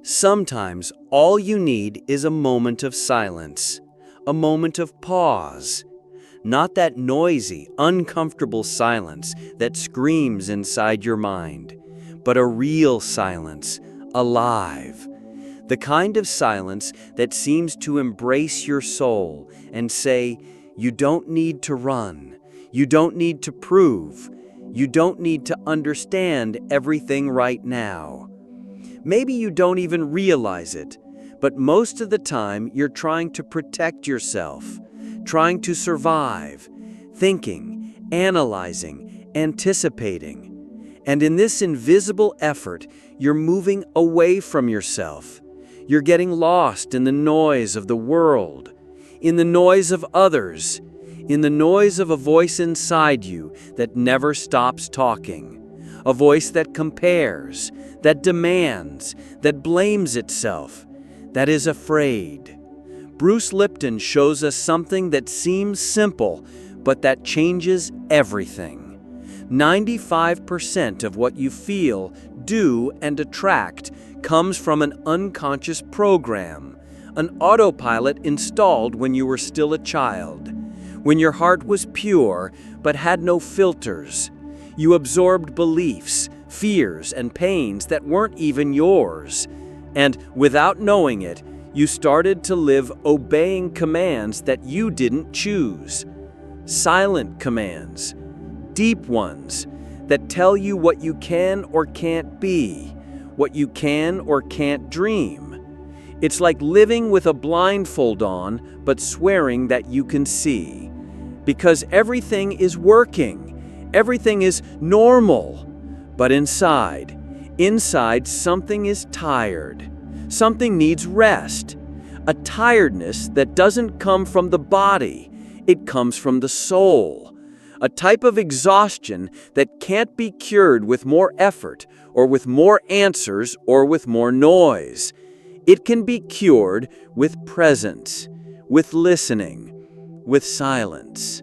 Sometimes all you need is a moment of silence, a moment of pause. Not that noisy, uncomfortable silence that screams inside your mind, but a real silence, alive. The kind of silence that seems to embrace your soul and say, you don't need to run, you don't need to prove, you don't need to understand everything right now. Maybe you don't even realize it, but most of the time you're trying to protect yourself, trying to survive, thinking, analyzing, anticipating. And in this invisible effort, you're moving away from yourself. You're getting lost in the noise of the world, in the noise of others, in the noise of a voice inside you that never stops talking. A voice that compares, that demands, that blames itself, that is afraid. Bruce Lipton shows us something that seems simple, but that changes everything. 95% of what you feel, do, and attract comes from an unconscious program, an autopilot installed when you were still a child, when your heart was pure but had no filters. You absorbed beliefs, fears, and pains that weren't even yours. And without knowing it, you started to live obeying commands that you didn't choose. Silent commands, deep ones, that tell you what you can or can't be, what you can or can't dream. It's like living with a blindfold on, but swearing that you can see. Because everything is working. Everything is normal, but inside something is tired. Something needs rest. A tiredness that doesn't come from the body, it comes from the soul. A type of exhaustion that can't be cured with more effort, or with more answers, or with more noise. It can be cured with presence, with listening, with silence.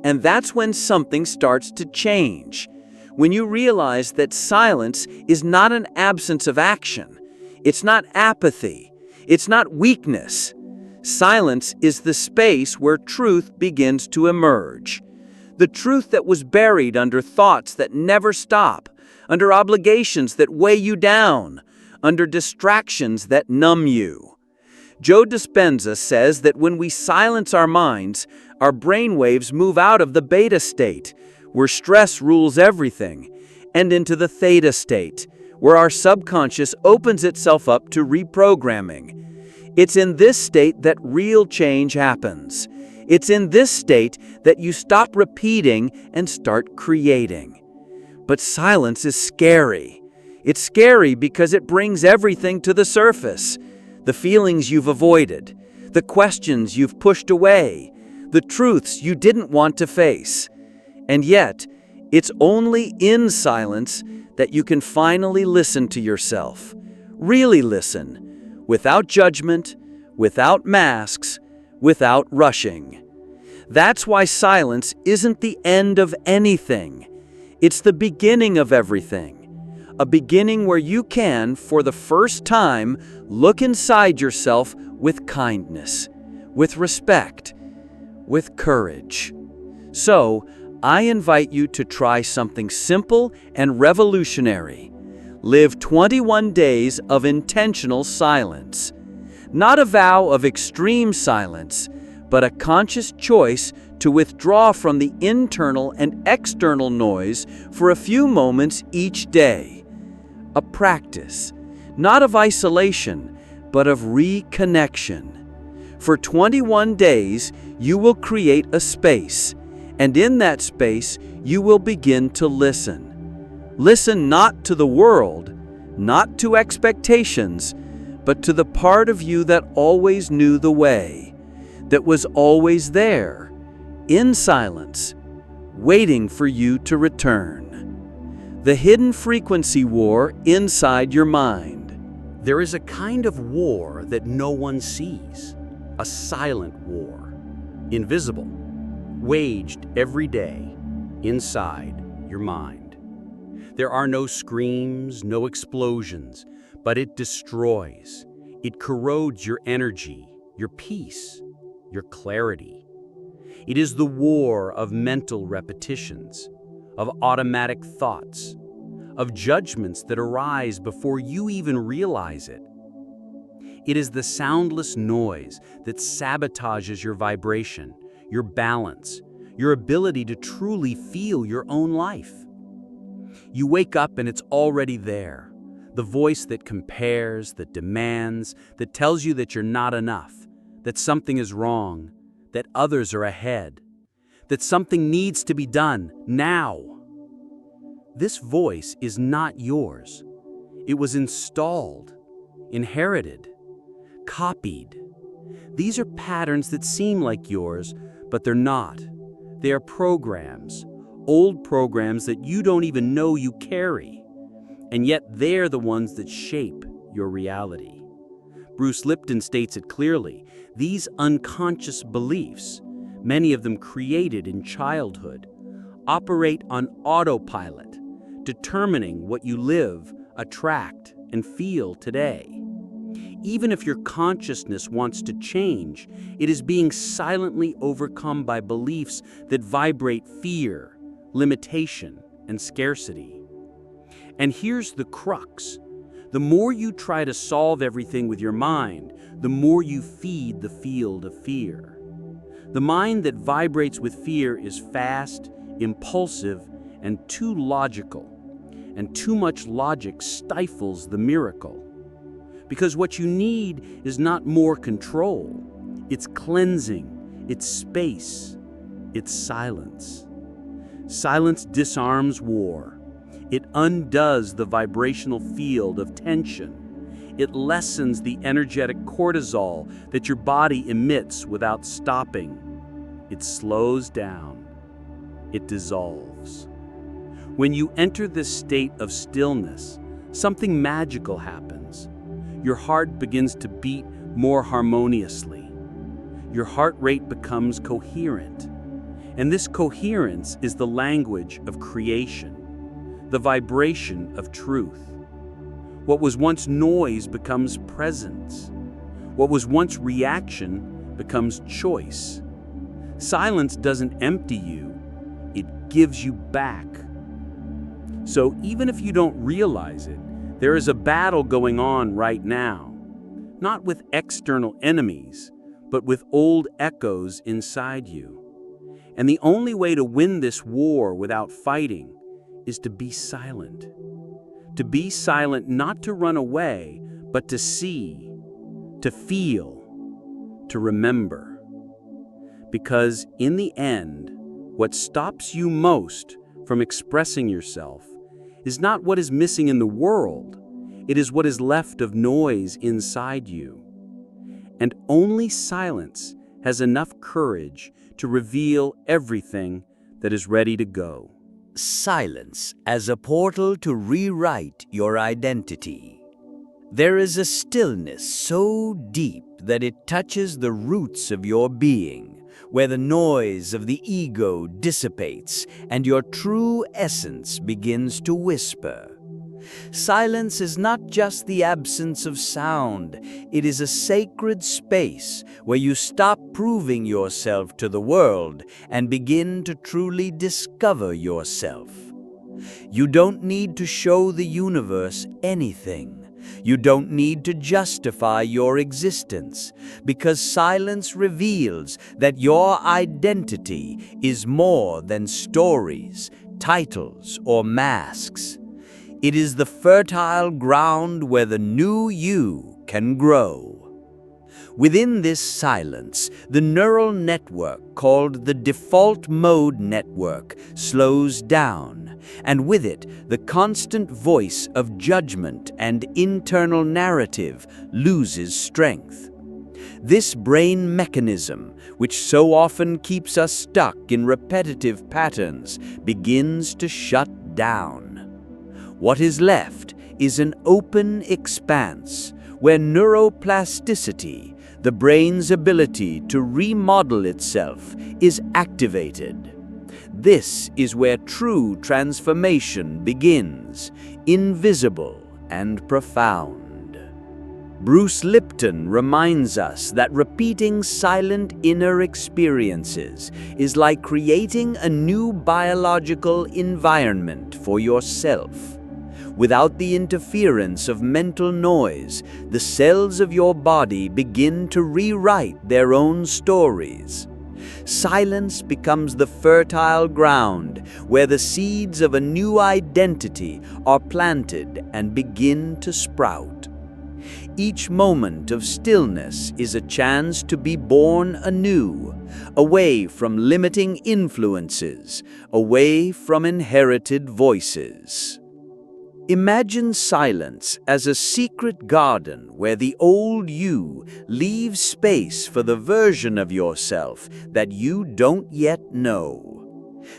And that's when something starts to change. When you realize that silence is not an absence of action. It's not apathy. It's not weakness. Silence is the space where truth begins to emerge. The truth that was buried under thoughts that never stop, under obligations that weigh you down, under distractions that numb you. Joe Dispenza says that when we silence our minds, our brainwaves move out of the beta state, where stress rules everything, and into the theta state, where our subconscious opens itself up to reprogramming. It's in this state that real change happens. It's in this state that you stop repeating and start creating. But silence is scary. It's scary because it brings everything to the surface. The feelings you've avoided, the questions you've pushed away, the truths you didn't want to face. And yet, it's only in silence that you can finally listen to yourself. Really listen, without judgment, without masks, without rushing. That's why silence isn't the end of anything. It's the beginning of everything. A beginning where you can, for the first time, look inside yourself with kindness, with respect, with courage. So, I invite you to try something simple and revolutionary. Live 21 days of intentional silence. Not a vow of extreme silence, but a conscious choice to withdraw from the internal and external noise for a few moments each day. A practice, not of isolation, but of reconnection. For 21 days, you will create a space, and in that space, you will begin to listen. Listen not to the world, not to expectations, but to the part of you that always knew the way, that was always there, in silence, waiting for you to return. The hidden frequency war inside your mind. There is a kind of war that no one sees, a silent war, invisible, waged every day inside your mind. There are no screams, no explosions, but it destroys. It corrodes your energy, your peace, your clarity. It is the war of mental repetitions, of automatic thoughts, of judgments that arise before you even realize it. It is the soundless noise that sabotages your vibration, your balance, your ability to truly feel your own life. You wake up and it's already there. The voice that compares, that demands, that tells you that you're not enough, that something is wrong, that others are ahead, that something needs to be done now. This voice is not yours. It was installed, inherited, copied. These are patterns that seem like yours, but they're not. They are programs, old programs that you don't even know you carry. And yet they're the ones that shape your reality. Bruce Lipton states it clearly. These unconscious beliefs, many of them created in childhood, operate on autopilot, determining what you live, attract, and feel today. Even if your consciousness wants to change, it is being silently overcome by beliefs that vibrate fear, limitation, and scarcity. And here's the crux. The more you try to solve everything with your mind, the more you feed the field of fear. The mind that vibrates with fear is fast, impulsive, and too logical. And too much logic stifles the miracle. Because what you need is not more control. It's cleansing, it's space, it's silence. Silence disarms war. It undoes the vibrational field of tension. It lessens the energetic cortisol that your body emits without stopping. It slows down. It dissolves. When you enter this state of stillness, something magical happens. Your heart begins to beat more harmoniously. Your heart rate becomes coherent. And this coherence is the language of creation, the vibration of truth. What was once noise becomes presence. What was once reaction becomes choice. Silence doesn't empty you, it gives you back. So even if you don't realize it, there is a battle going on right now, not with external enemies, but with old echoes inside you. And the only way to win this war without fighting is to be silent. To be silent, not to run away, but to see, to feel, to remember. Because in the end, what stops you most from expressing yourself is not what is missing in the world, it is what is left of noise inside you. And only silence has enough courage to reveal everything that is ready to go. Silence as a portal to rewrite your identity. There is a stillness so deep that it touches the roots of your being, where the noise of the ego dissipates and your true essence begins to whisper. Silence is not just the absence of sound, it is a sacred space where you stop proving yourself to the world and begin to truly discover yourself. You don't need to show the universe anything. You don't need to justify your existence, because silence reveals that your identity is more than stories, titles, or masks. It is the fertile ground where the new you can grow. Within this silence, the neural network called the default mode network slows down, and with it, the constant voice of judgment and internal narrative loses strength. This brain mechanism, which so often keeps us stuck in repetitive patterns, begins to shut down. What is left is an open expanse where neuroplasticity, the brain's ability to remodel itself, is activated. This is where true transformation begins, invisible and profound. Bruce Lipton reminds us that repeating silent inner experiences is like creating a new biological environment for yourself. Without the interference of mental noise, the cells of your body begin to rewrite their own stories. Silence becomes the fertile ground where the seeds of a new identity are planted and begin to sprout. Each moment of stillness is a chance to be born anew, away from limiting influences, away from inherited voices. Imagine silence as a secret garden where the old you leaves space for the version of yourself that you don't yet know.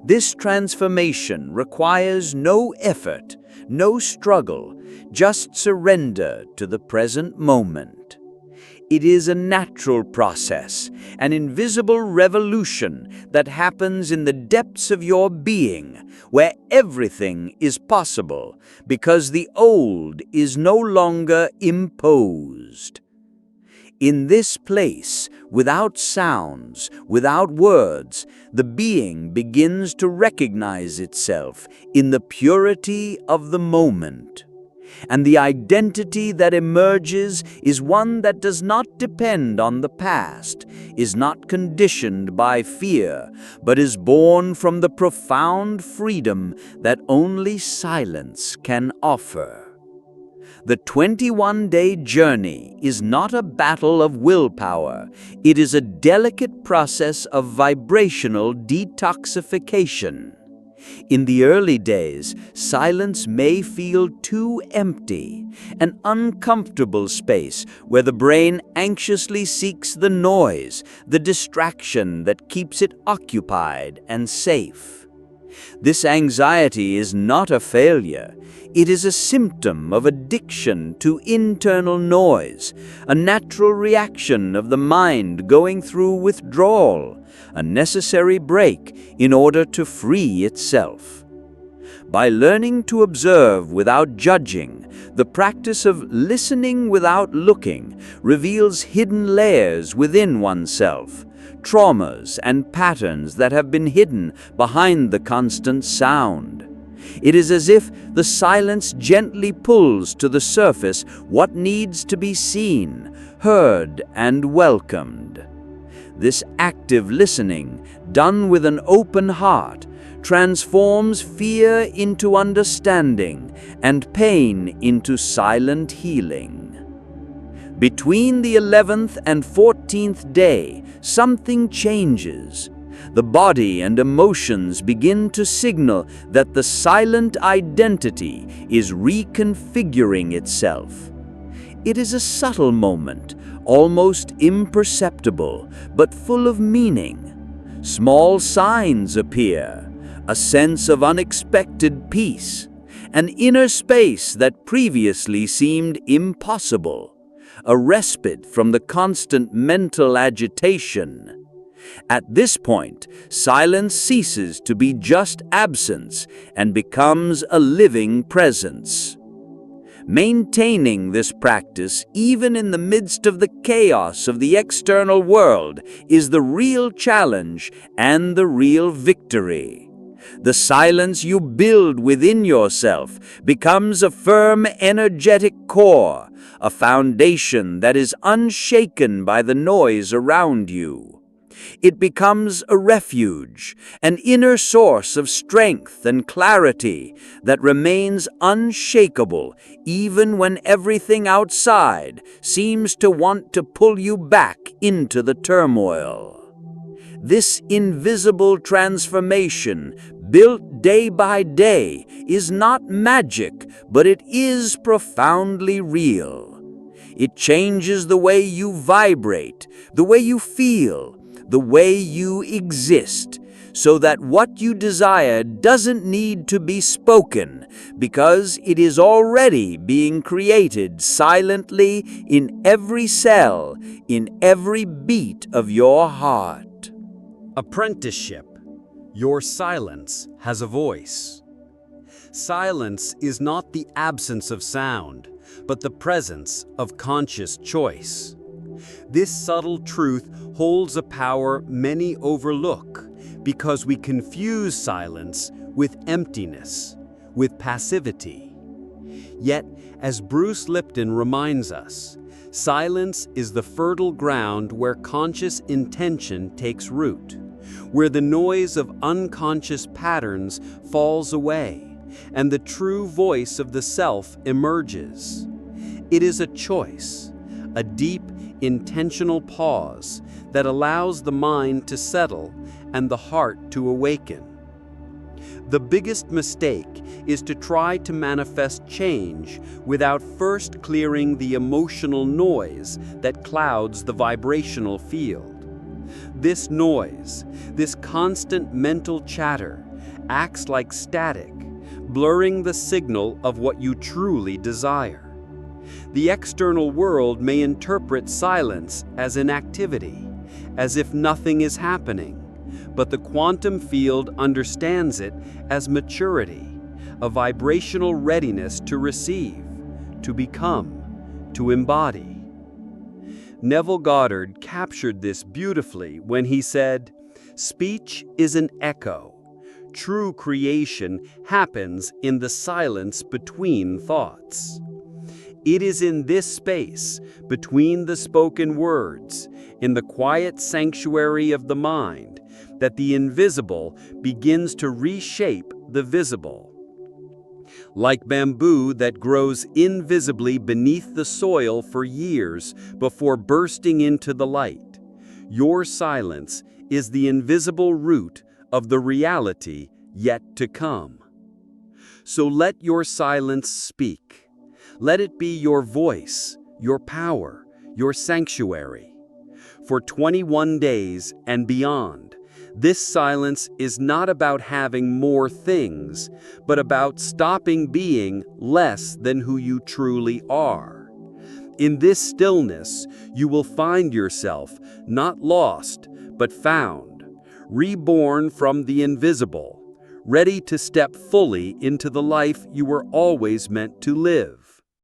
This transformation requires no effort, no struggle, just surrender to the present moment. It is a natural process, an invisible revolution that happens in the depths of your being, where everything is possible because the old is no longer imposed. In this place, without sounds, without words, the being begins to recognize itself in the purity of the moment. And the identity that emerges is one that does not depend on the past, is not conditioned by fear, but is born from the profound freedom that only silence can offer. The 21-day journey is not a battle of willpower. It is a delicate process of vibrational detoxification. In the early days, silence may feel too empty, an uncomfortable space where the brain anxiously seeks the noise, the distraction that keeps it occupied and safe. This anxiety is not a failure. It is a symptom of addiction to internal noise, a natural reaction of the mind going through withdrawal, a necessary break in order to free itself. By learning to observe without judging, the practice of listening without looking reveals hidden layers within oneself, traumas and patterns that have been hidden behind the constant sound. It is as if the silence gently pulls to the surface what needs to be seen, heard, and welcomed. This active listening, done with an open heart, transforms fear into understanding and pain into silent healing. Between the 11th and 14th day, something changes. The body and emotions begin to signal that the silent identity is reconfiguring itself. It is a subtle moment, almost imperceptible, but full of meaning. Small signs appear, a sense of unexpected peace, an inner space that previously seemed impossible, a respite from the constant mental agitation. At this point, silence ceases to be just absence and becomes a living presence. Maintaining this practice, even in the midst of the chaos of the external world, is the real challenge and the real victory. The silence you build within yourself becomes a firm, energetic core, a foundation that is unshaken by the noise around you. It becomes a refuge, an inner source of strength and clarity that remains unshakable even when everything outside seems to want to pull you back into the turmoil. This invisible transformation, built day by day, is not magic, but it is profoundly real. It changes the way you vibrate, the way you feel, the way you exist, so that what you desire doesn't need to be spoken, because it is already being created silently in every cell, in every beat of your heart. Apprenticeship. Your silence has a voice. Silence is not the absence of sound, but the presence of conscious choice. This subtle truth holds a power many overlook because we confuse silence with emptiness, with passivity. Yet, as Bruce Lipton reminds us, silence is the fertile ground where conscious intention takes root, where the noise of unconscious patterns falls away and the true voice of the self emerges. It is a choice, a deep, intentional pause that allows the mind to settle and the heart to awaken. The biggest mistake is to try to manifest change without first clearing the emotional noise that clouds the vibrational field. This noise, this constant mental chatter, acts like static, blurring the signal of what you truly desire. The external world may interpret silence as inactivity, as if nothing is happening, but the quantum field understands it as maturity, a vibrational readiness to receive, to become, to embody. Neville Goddard captured this beautifully when he said, "Speech is an echo. True creation happens in the silence between thoughts." It is in this space, between the spoken words, in the quiet sanctuary of the mind, that the invisible begins to reshape the visible. Like bamboo that grows invisibly beneath the soil for years before bursting into the light, your silence is the invisible root of the reality yet to come. So let your silence speak. Let it be your voice, your power, your sanctuary. For 21 days and beyond, this silence is not about having more things, but about stopping being less than who you truly are. In this stillness, you will find yourself not lost, but found, reborn from the invisible, ready to step fully into the life you were always meant to live.